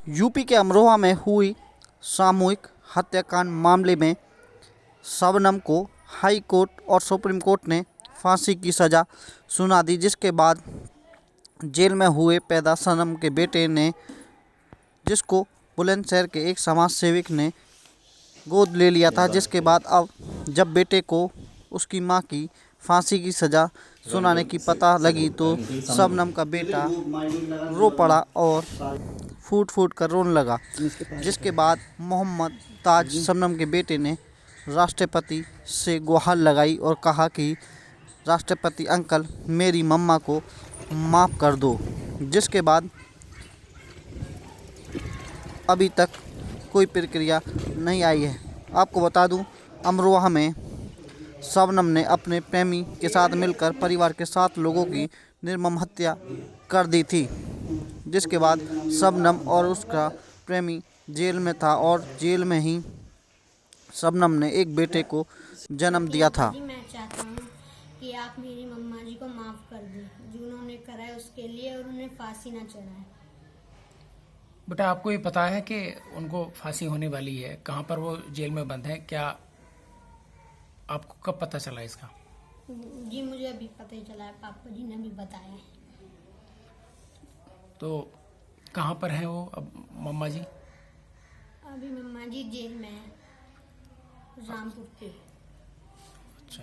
UP के अमरोहा में हुई सामूहिक हत्याकांड मामले में शबनम को हाई कोर्ट और सुप्रीम कोर्ट ने फांसी की सज़ा सुना दी, जिसके बाद जेल में हुए पैदा सनम के बेटे ने, जिसको बुलंदशहर के एक समाज सेवक ने गोद ले लिया था, जिसके बाद अब जब बेटे को उसकी मां की फांसी की सज़ा सुनाने की पता लगी तो शबनम का बेटा रो पड़ा और फूट फूट कर रोने लगा। जिसके बाद मोहम्मद ताज शबनम के बेटे ने राष्ट्रपति से गुहार लगाई और कहा कि राष्ट्रपति अंकल, मेरी मम्मा को माफ़ कर दो। जिसके बाद अभी तक कोई प्रक्रिया नहीं आई है। आपको बता दूं, अमरोहा में शबनम ने अपने प्रेमी के साथ मिलकर परिवार के 7 लोगों की निर्मम हत्या कर दी थी, जिसके बाद शबनम और उसका प्रेमी जेल में था और जेल में ही शबनम ने एक बेटे को जन्म दिया था। मैं चाहता हूँ कि आप मेरी मम्मा जी को माफ़ कर दें, जो उन्होंने करा है उसके लिए, और उन्हें फांसी ना चढ़ाए। बेटा, आपको ये पता है कि उनको फांसी होने वाली है? कहाँ पर वो जेल में बंद है? क्या आपको कब पता चला इसका? जी मुझे अभी पता ही चला है, पापा जी ने भी बताया है। तो कहाँ पर हैं वो अब मम्मा जी? अभी मम्मा जी जेल में है, रामपुर पे। अच्छा,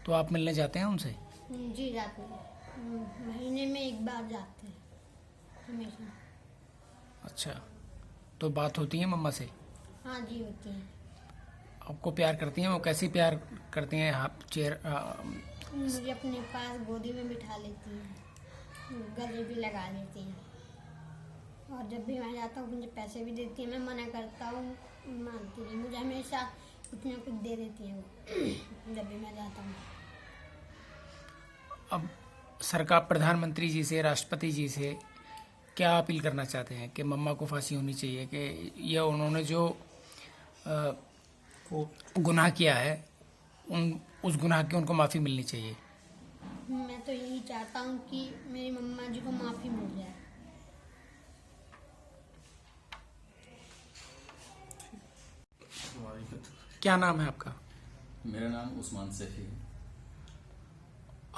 तो आप मिलने जाते हैं उनसे? जी जाते हैं, महीने में एक बार जाते हैं हमेशा। अच्छा, तो बात होती है मम्मा से? हाँ जी होती है। आपको प्यार करती हैं? वो कैसी प्यार करती हैं? आप मुझे अपने पास गोदी में बिठा लेती हैं, गले भी लगा लेती हैं, और जब भी मैं जाता हूँ मुझे पैसे भी देती हैं। मैं मना करता हूँ, मानती नहीं, मुझे हमेशा कुछ ना कुछ दे देती हैं वो जब भी मैं जाता हूँ। अब सरकार, प्रधानमंत्री जी से, राष्ट्रपति जी से क्या अपील करना चाहते हैं कि मम्मा को फांसी होनी चाहिए, कि यह उन्होंने जो गुनाह किया है उस गुनाह की उनको माफ़ी मिलनी चाहिए? मैं तो यही चाहता हूँ कि मेरी मम्मा जी को माफ़ी मिल जाए। क्या नाम है आपका? मेरा नाम उस्मान सैफी है।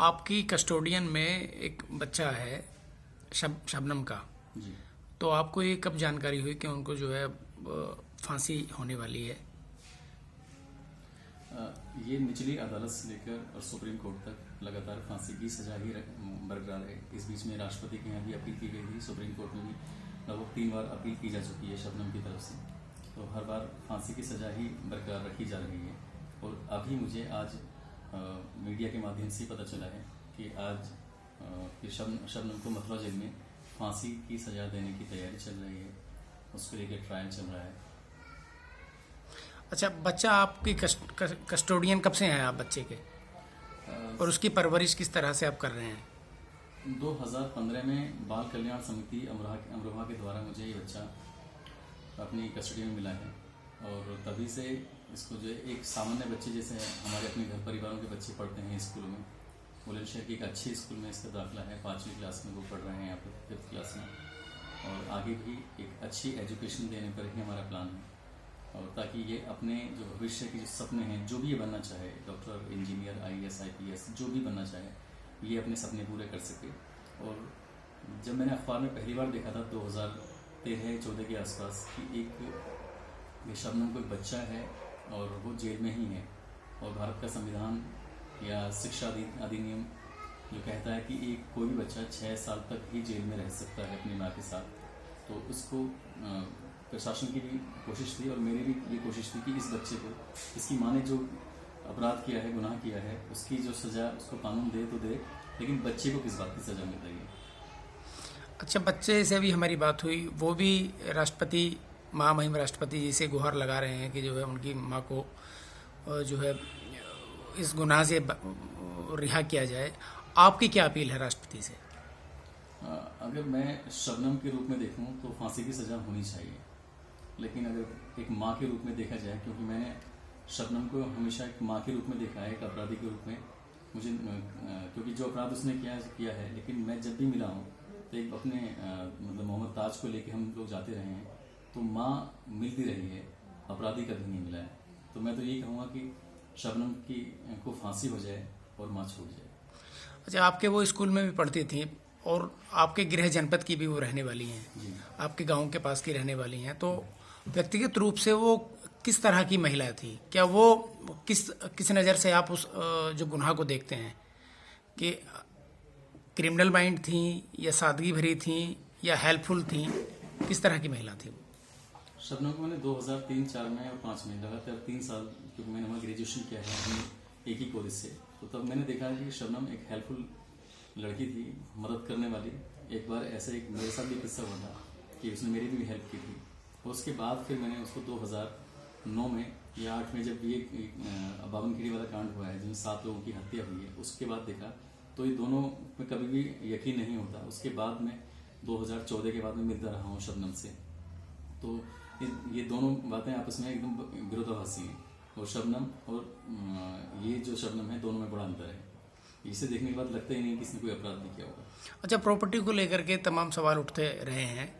आपकी कस्टोडियन में एक बच्चा है शबनम का, जी, तो आपको ये कब जानकारी हुई कि उनको जो है फांसी होने वाली है? ये निचली अदालत से लेकर और सुप्रीम कोर्ट तक लगातार फांसी की सजा ही बरकरार है। इस बीच में राष्ट्रपति के यहाँ भी अपील की गई थी, सुप्रीम कोर्ट में भी लगभग 3 बार अपील की जा चुकी है शबनम की तरफ से, तो हर बार फांसी की सजा ही बरकरार रखी जा रही है। और अभी मुझे आज मीडिया के माध्यम से पता चला है कि आज कि शबनम को मथुरा जेल में फांसी की सजा देने की तैयारी चल रही है, उसको लेकर ट्रायल चल रहा है। अच्छा, बच्चा आपकी कस्टोडियन कब से हैं आप बच्चे के, और उसकी परवरिश किस तरह से आप कर रहे हैं? 2015 में बाल कल्याण समिति अमरोहा के द्वारा मुझे ये बच्चा अपनी कस्टडी में मिला है, और तभी से इसको जो एक सामान्य बच्चे जैसे हमारे अपने घर परिवारों के बच्चे पढ़ते हैं स्कूल में, बुलंदशहर की एक अच्छी स्कूल में इसका दाखिला है। 5वीं क्लास में वो पढ़ रहे हैं यहाँ पर, 5th क्लास में, और आगे भी एक अच्छी एजुकेशन देने पर ही हमारा प्लान है, और ताकि ये अपने जो भविष्य के जो सपने हैं, जो भी ये बनना चाहे, डॉक्टर, इंजीनियर, IAS, IPS, जो भी बनना चाहे, ये अपने सपने पूरे कर सके। और जब मैंने अखबार में पहली बार देखा था 2013-14 के आसपास कि एक शबनम कोई बच्चा है और वो जेल में ही है, और भारत का संविधान या शिक्षा अधिनियम जो कहता है कि एक कोई भी बच्चा 6 साल तक ही जेल में रह सकता है अपनी माँ के साथ, तो उसको प्रशासन की भी कोशिश थी और मेरी भी ये कोशिश थी कि इस बच्चे को, इसकी माँ ने जो अपराध किया है, गुनाह किया है, उसकी जो सज़ा उसको कानून दे तो दे, लेकिन बच्चे को किस बात की सज़ा मिल रही है। अच्छा, बच्चे से भी हमारी बात हुई, वो भी राष्ट्रपति, महामहिम राष्ट्रपति जी से गुहार लगा रहे हैं कि जो है उनकी माँ को जो है इस गुनाह से रिहा किया जाए। आपकी क्या अपील है राष्ट्रपति से? अगर मैं शबनम के रूप में देखूं तो फांसी की सज़ा होनी चाहिए, लेकिन अगर एक माँ के रूप में देखा जाए, क्योंकि मैंने शबनम को हमेशा एक माँ के रूप में देखा है, एक अपराधी के रूप में, मुझे क्योंकि जो अपराध उसने किया है, लेकिन मैं जब भी मिला हूँ तो एक अपने मतलब मोहम्मद ताज को लेके हम लोग जाते रहे हैं, तो माँ मिलती रही है, अपराधी कभी नहीं मिला है। तो मैं तो यही कहूँगा कि शबनम की को फांसी हो जाए और माँ छूट जाए। अच्छा, आपके वो स्कूल में भी पढ़ती थी और आपके गृह जनपद की भी वो रहने वाली हैं, जी। आपके गांव के पास की रहने वाली हैं, तो व्यक्तिगत रूप से वो किस तरह की महिला थी? क्या वो किस नज़र से आप उस जो गुनाह को देखते हैं कि क्रिमिनल माइंड थी या सादगी भरी थी या हेल्पफुल थी? किस तरह की महिला थी वो? शबनम को मैंने 2003-04 में और 5 में लगातार 3 साल, क्योंकि मैंने वहाँ ग्रेजुएशन किया है अपनी एक ही कॉलेज से, तो तब मैंने देखा कि शबनम एक हेल्पफुल लड़की थी, मदद करने वाली। एक बार ऐसे एक मेरे साथ भी किस्सा हुआ था कि उसने मेरी भी हेल्प की थी। और उसके बाद फिर मैंने उसको 2009 में या 8 में जब ये बावनखेड़ी वाला कांड हुआ है जिसमें 7 लोगों की हत्या हुई है, उसके बाद देखा तो ये दोनों में कभी भी यकीन नहीं होता। उसके बाद में 2014 के बाद में मिलता रहा हूँ शबनम से, तो ये दोनों बातें आपस में एकदम विरोधाभासी हैं। और शबनम और ये जो शबनम है, दोनों में बड़ा अंतर है। इसे देखने के बाद लगता ही नहीं कि इसने कोई अपराध नहीं किया होगा। अच्छा, प्रॉपर्टी को लेकर के तमाम सवाल उठते रहे हैं,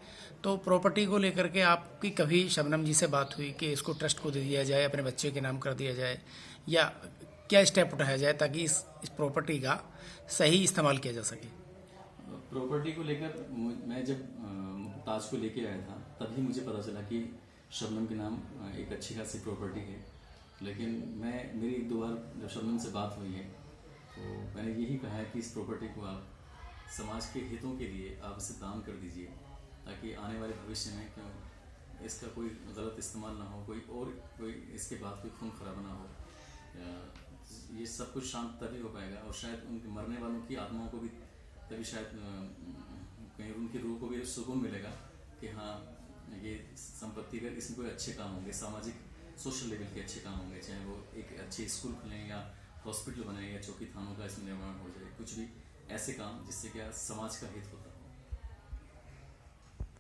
तो प्रॉपर्टी को लेकर के आपकी कभी शबनम जी से बात हुई कि इसको ट्रस्ट को दे दिया जाए, अपने बच्चे के नाम कर दिया जाए, या क्या स्टेप उठाया जाए ताकि इस प्रॉपर्टी का सही इस्तेमाल किया जा सके? प्रॉपर्टी को लेकर मैं जब ताज को लेके आया था, तभी मुझे पता चला कि शबनम के नाम एक अच्छी खासी प्रॉपर्टी है। लेकिन मेरी 1-2 बार जब शबनम से बात हुई है, तो मैंने यही कहा है कि इस प्रॉपर्टी को आप समाज के हितों के लिए आप इसे दान कर दीजिए, ताकि आने वाले भविष्य में क्यों इसका कोई गलत इस्तेमाल ना हो, कोई इसके बाद कोई खून खराबा ना हो। ये सब कुछ शांत तभी हो पाएगा, और शायद उनके मरने वालों की आत्माओं को भी तभी शायद कहीं उनकी रूह को भी सुकून मिलेगा कि हाँ, ये संपत्ति का इसमें कोई अच्छे काम होंगे, सामाजिक सोशल लेवल के अच्छे काम होंगे, चाहे वो एक अच्छे स्कूल खुलें या हॉस्पिटल बने या चौकी थानों का इसमें निर्माण हो जाए, कुछ भी ऐसे काम जिससे क्या समाज का हित होता है।